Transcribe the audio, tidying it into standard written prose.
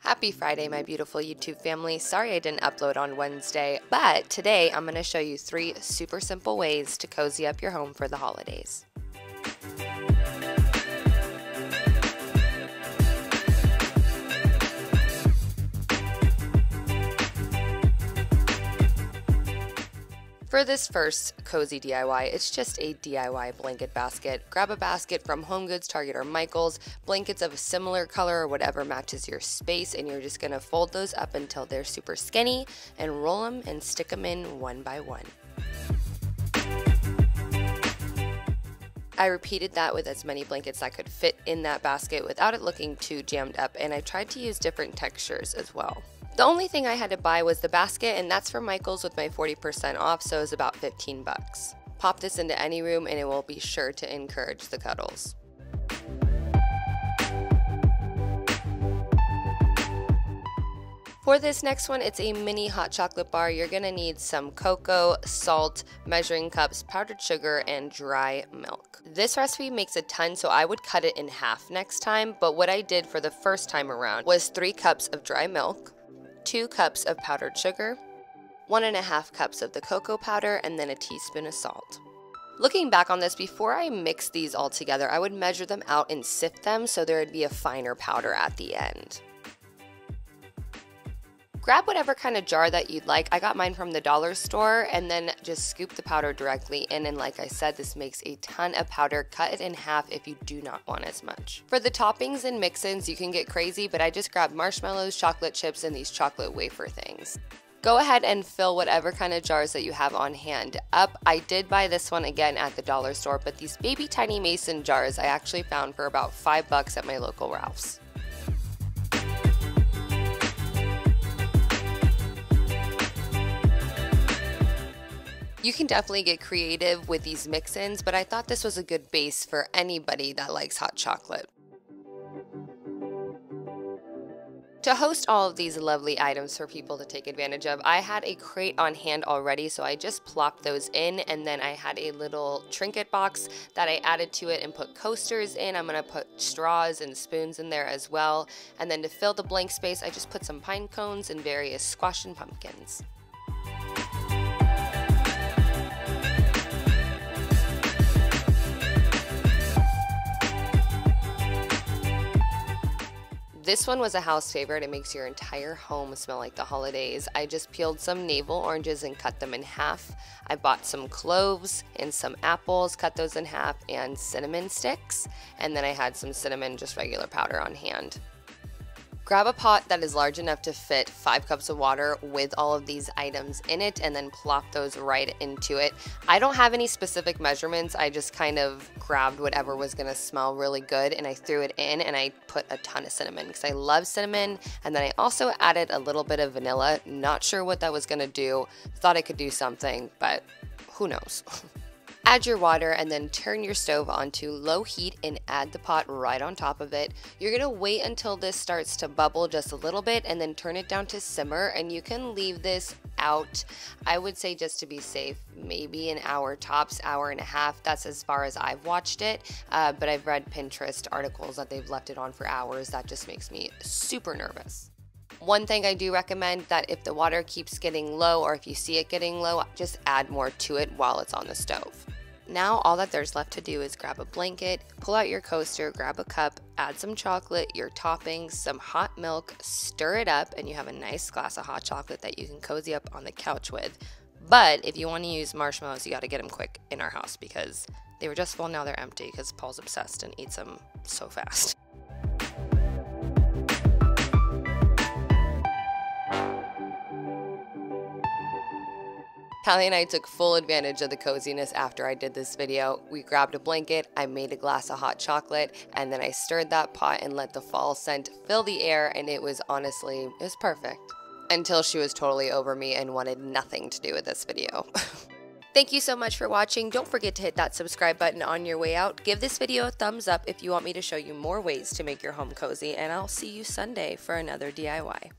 Happy Friday, my beautiful YouTube family. Sorry I didn't upload on Wednesday, but today I'm going to show you 3 super simple ways to cozy up your home for the holidays. For this first cozy DIY, it's just a DIY blanket basket. Grab a basket from HomeGoods, Target, or Michaels, blankets of a similar color or whatever matches your space, and you're just gonna fold those up until they're super skinny and roll them and stick them in one by one. I repeated that with as many blankets that could fit in that basket without it looking too jammed up, and I tried to use different textures as well. The only thing I had to buy was the basket, and that's from Michaels with my 40% off, so it was about 15 bucks. Pop this into any room and it will be sure to encourage the cuddles. For this next one, it's a mini hot chocolate bar. You're gonna need some cocoa, salt, measuring cups, powdered sugar, and dry milk. This recipe makes a ton, so I would cut it in half next time, but what I did for the first time around was 3 cups of dry milk, 2 cups of powdered sugar, 1.5 cups of the cocoa powder, and then a teaspoon of salt. Looking back on this, before I mixed these all together, I would measure them out and sift them so there would be a finer powder at the end. Grab whatever kind of jar that you'd like. I got mine from the dollar store, and then just scoop the powder directly in, and like I said, this makes a ton of powder. Cut it in half if you do not want as much. For the toppings and mix-ins, you can get crazy, but I just grabbed marshmallows, chocolate chips, and these chocolate wafer things. Go ahead and fill whatever kind of jars that you have on hand up. I did buy this one again at the dollar store, but these baby tiny mason jars I actually found for about $5 at my local Ralph's. You can definitely get creative with these mix-ins, but I thought this was a good base for anybody that likes hot chocolate. To host all of these lovely items for people to take advantage of, I had a crate on hand already, so I just plopped those in, and then I had a little trinket box that I added to it and put coasters in. I'm going to put straws and spoons in there as well, and then to fill the blank space, I just put some pine cones and various squash and pumpkins. This one was a house favorite. It makes your entire home smell like the holidays. I just peeled some navel oranges and cut them in half. I bought some cloves and some apples, cut those in half, and cinnamon sticks. And then I had some cinnamon, just regular powder on hand. Grab a pot that is large enough to fit 5 cups of water with all of these items in it, and then plop those right into it. I don't have any specific measurements. I just kind of grabbed whatever was gonna smell really good and I threw it in, and I put a ton of cinnamon because I love cinnamon. And then I also added a little bit of vanilla. Not sure what that was gonna do. Thought it could do something, but who knows. Add your water and then turn your stove onto low heat and add the pot right on top of it. You're gonna wait until this starts to bubble just a little bit and then turn it down to simmer, and you can leave this out, I would say, just to be safe, maybe an hour tops, hour and a half. That's as far as I've watched it, but I've read Pinterest articles that they've left it on for hours. That just makes me super nervous. One thing I do recommend, that if the water keeps getting low or if you see it getting low, just add more to it while it's on the stove. Now all that there's left to do is grab a blanket, pull out your coaster, grab a cup, add some chocolate, your toppings, some hot milk, stir it up, and you have a nice glass of hot chocolate that you can cozy up on the couch with. But if you want to use marshmallows, you got to get them quick in our house because they were just full, now they're empty because Paul's obsessed and eats them so fast. Callie and I took full advantage of the coziness after I did this video. We grabbed a blanket, I made a glass of hot chocolate, and then I stirred that pot and let the fall scent fill the air, and it was perfect. Until she was totally over me and wanted nothing to do with this video. Thank you so much for watching. Don't forget to hit that subscribe button on your way out. Give this video a thumbs up if you want me to show you more ways to make your home cozy, and I'll see you Sunday for another DIY.